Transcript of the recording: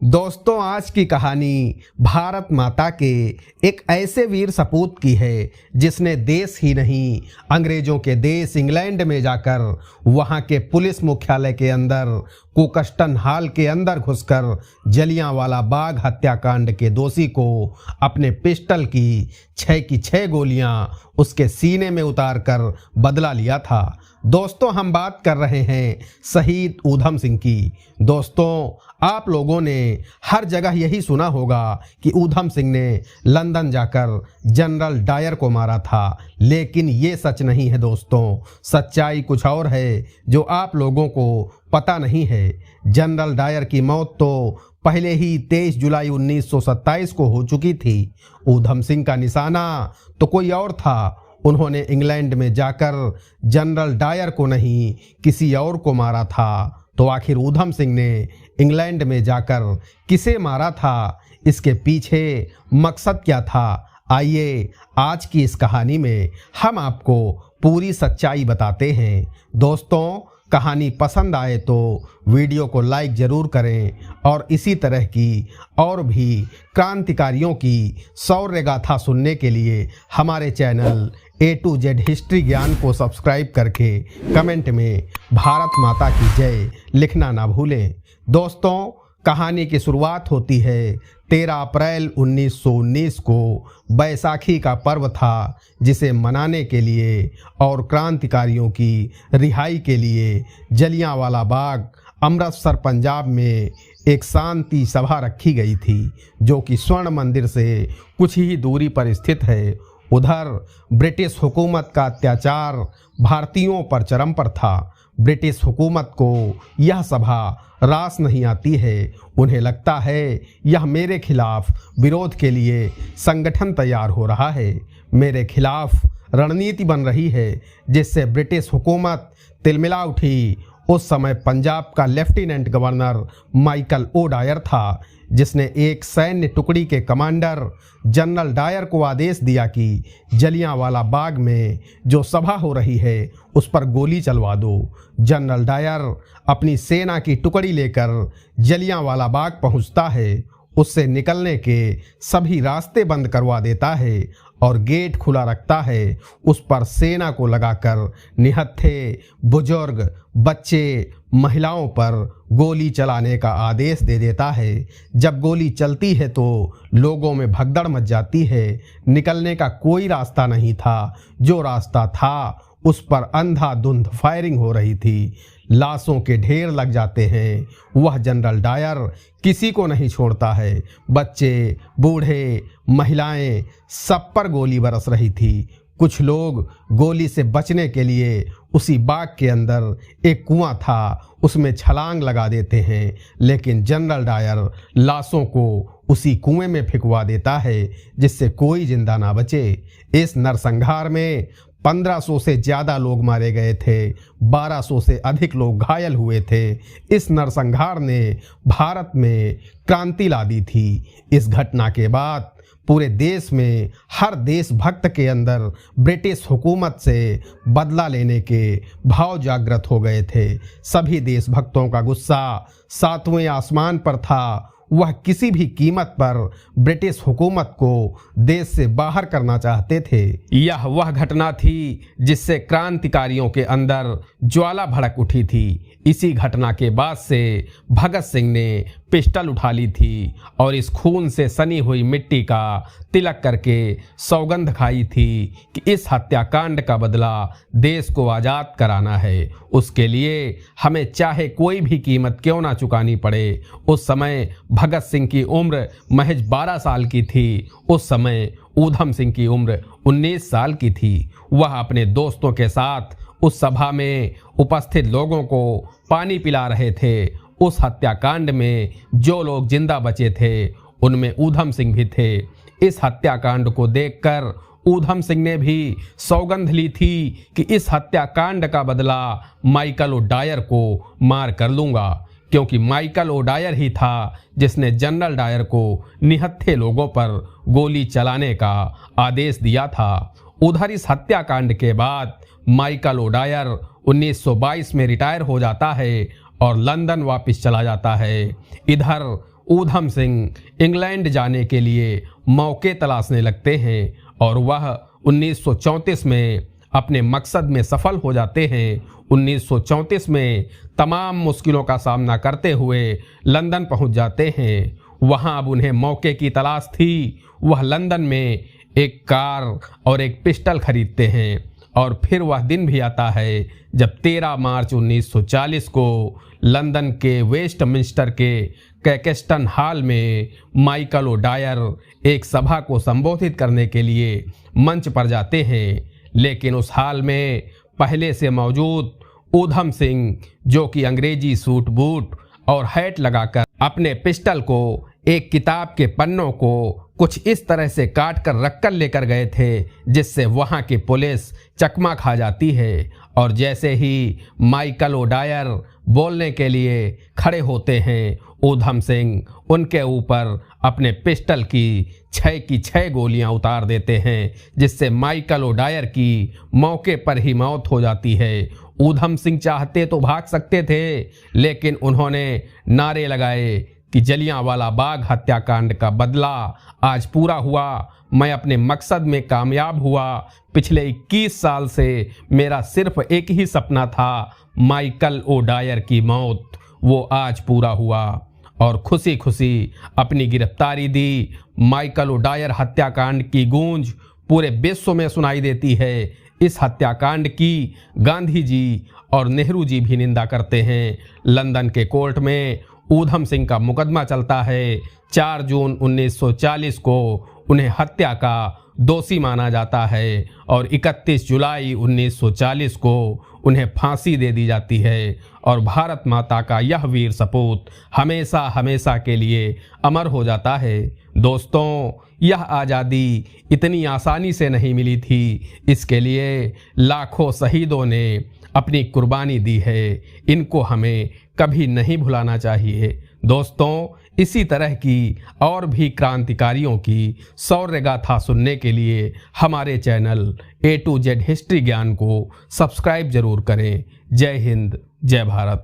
दोस्तों, आज की कहानी भारत माता के एक ऐसे वीर सपूत की है जिसने देश ही नहीं अंग्रेजों के देश इंग्लैंड में जाकर वहां के पुलिस मुख्यालय के अंदर कोकस्टन हॉल के अंदर घुसकर जलियांवाला बाग हत्याकांड के दोषी को अपने पिस्टल की 6 गोलियां उसके सीने में उतारकर बदला लिया था। दोस्तों, हम बात कर रहे हैं शहीद ऊधम सिंह की। दोस्तों, आप लोगों ने हर जगह यही सुना होगा कि ऊधम सिंह ने लंदन जाकर जनरल डायर को मारा था, लेकिन ये सच नहीं है। दोस्तों, सच्चाई कुछ और है जो आप लोगों को पता नहीं है। जनरल डायर की मौत तो पहले ही 23 जुलाई 1927 को हो चुकी थी। ऊधम सिंह का निशाना तो कोई और था। उन्होंने इंग्लैंड में जाकर जनरल डायर को नहीं किसी और को मारा था। तो आखिर ऊधम सिंह ने इंग्लैंड में जाकर किसे मारा था, इसके पीछे मकसद क्या था? आइए आज की इस कहानी में हम आपको पूरी सच्चाई बताते हैं। दोस्तों, कहानी पसंद आए तो वीडियो को लाइक ज़रूर करें और इसी तरह की और भी क्रांतिकारियों की शौर्य गाथा सुनने के लिए हमारे channel A to Z history ज्ञान को सब्सक्राइब करके कमेंट में भारत माता की जय लिखना ना भूलें। दोस्तों, कहानी की शुरुआत होती है 13 अप्रैल 1919 को। बैसाखी का पर्व था जिसे मनाने के लिए और क्रांतिकारियों की रिहाई के लिए जलियांवाला बाग अमृतसर पंजाब में एक शांति सभा रखी गई थी, जो कि स्वर्ण मंदिर से कुछ ही दूरी पर स्थित है। उधर ब्रिटिश हुकूमत का अत्याचार भारतीयों पर चरम पर था। ब्रिटिश हुकूमत को यह सभा रास नहीं आती है। उन्हें लगता है यह मेरे खिलाफ विरोध के लिए संगठन तैयार हो रहा है, मेरे खिलाफ रणनीति बन रही है, जिससे ब्रिटिश हुकूमत तिलमिला उठी। उस समय पंजाब का lieutenant governor Michael O'Dwyer था, जिसने एक सैन्य टुकड़ी के कमांडर जनरल डायर को आदेश दिया कि जलियांवाला बाग में जो सभा हो रही है उस पर गोली चलवा दो। जनरल डायर अपनी सेना की टुकड़ी लेकर जलियांवाला बाग पहुंचता है, उससे निकलने के सभी रास्ते बंद करवा देता है और गेट खुला रखता है। उस पर सेना को लगाकर निहत्थे, बुजुर्ग, बच्चे, महिलाओं पर गोली चलाने का आदेश दे देता है। जब गोली चलती है तो लोगों में भगदड़ मच जाती है। निकलने का कोई रास्ता नहीं था। जो रास्ता था उस पर अंधाधुंध फायरिंग हो रही थी। लाशों के ढेर लग जाते हैं। वह जनरल डायर किसी को नहीं छोड़ता है। बच्चे, बूढ़े, महिलाएं, सब पर गोली बरस रही थी। कुछ लोग गोली से बचने के लिए उसी बाग के अंदर एक कुआं था, उसमें छलांग लगा देते हैं, लेकिन जनरल डायर लाशों को उसी कुएं में फेंकवा देता है, जिससे कोई जिंदा ना बचे। इस नरसंहार में 1500 से ज़्यादा लोग मारे गए थे, 1200 से अधिक लोग घायल हुए थे। इस नरसंहार ने भारत में क्रांति ला दी थी। इस घटना के बाद पूरे देश में हर देशभक्त के अंदर ब्रिटिश हुकूमत से बदला लेने के भाव जागृत हो गए थे। सभी देशभक्तों का गुस्सा 7वें आसमान पर था। वह किसी भी कीमत पर ब्रिटिश हुकूमत को देश से बाहर करना चाहते थे। यह वह घटना थी जिससे क्रांतिकारियों के अंदर ज्वाला भड़क उठी थी। इसी घटना के बाद से भगत सिंह ने पिस्टल उठा ली थी और इस खून से सनी हुई मिट्टी का तिलक करके सौगंध खाई थी कि इस हत्याकांड का बदला देश को आज़ाद कराना है। उसके लिए हमें चाहे कोई भी कीमत क्यों ना चुकानी पड़े। उस समय भगत सिंह की उम्र महज 12 साल की थी। उस समय ऊधम सिंह की उम्र 19 साल की थी। वह अपने दोस्तों के साथ उस सभा में उपस्थित लोगों को पानी पिला रहे थे। उस हत्याकांड में जो लोग जिंदा बचे थे उनमें ऊधम सिंह भी थे। इस हत्याकांड को देखकर ऊधम सिंह ने भी सौगंध ली थी कि इस हत्याकांड का बदला माइकल ओ डायर को मार कर लूँगा, क्योंकि माइकल ओ डायर ही था जिसने जनरल डायर को निहत्थे लोगों पर गोली चलाने का आदेश दिया था। उधर इस हत्याकांड के बाद माइकल ओ डायर 1922 में रिटायर हो जाता है और लंदन वापस चला जाता है। इधर ऊधम सिंह इंग्लैंड जाने के लिए मौके तलाशने लगते हैं और वह 1934 में अपने मकसद में सफल हो जाते हैं। 1934 में तमाम मुश्किलों का सामना करते हुए लंदन पहुंच जाते हैं। वहां अब उन्हें मौके की तलाश थी। वह लंदन में एक कार और एक पिस्टल खरीदते हैं और फिर वह दिन भी आता है जब 13 मार्च 1940 को लंदन के वेस्टमिंस्टर के कैकेस्टन हॉल में माइकल ओडायर एक सभा को संबोधित करने के लिए मंच पर जाते हैं। लेकिन उस हॉल में पहले से मौजूद ऊधम सिंह, जो कि अंग्रेजी सूट बूट और हैट लगाकर अपने पिस्टल को एक किताब के पन्नों को कुछ इस तरह से काट कर रख कर लेकर गए थे जिससे वहां की पुलिस चकमा खा जाती है। और जैसे ही माइकल ओडायर बोलने के लिए खड़े होते हैं, ऊधम सिंह उनके ऊपर अपने पिस्टल की 6 गोलियां उतार देते हैं, जिससे माइकल ओडायर की मौके पर ही मौत हो जाती है। ऊधम सिंह चाहते तो भाग सकते थे, लेकिन उन्होंने नारे लगाए कि जलियांवाला बाग हत्याकांड का बदला आज पूरा हुआ, मैं अपने मकसद में कामयाब हुआ। पिछले 21 साल से मेरा सिर्फ एक ही सपना था, माइकल ओडायर की मौत, वो आज पूरा हुआ। और खुशी खुशी अपनी गिरफ्तारी दी। माइकल ओडायर हत्याकांड की गूंज पूरे विश्व में सुनाई देती है। इस हत्याकांड की गांधी जी और नेहरू जी भी निंदा करते हैं। लंदन के कोर्ट में ऊधम सिंह का मुकदमा चलता है। 4 जून 1940 को उन्हें हत्या का दोषी माना जाता है और 31 जुलाई 1940 को उन्हें फांसी दे दी जाती है। और भारत माता का यह वीर सपूत हमेशा हमेशा के लिए अमर हो जाता है। दोस्तों, यह आज़ादी इतनी आसानी से नहीं मिली थी। इसके लिए लाखों शहीदों ने अपनी कुर्बानी दी है। इनको हमें कभी नहीं भुलाना चाहिए। दोस्तों, इसी तरह की और भी क्रांतिकारियों की शौर्य गाथा सुनने के लिए हमारे channel A to Z history ज्ञान को सब्सक्राइब जरूर करें। जय हिंद, जय भारत।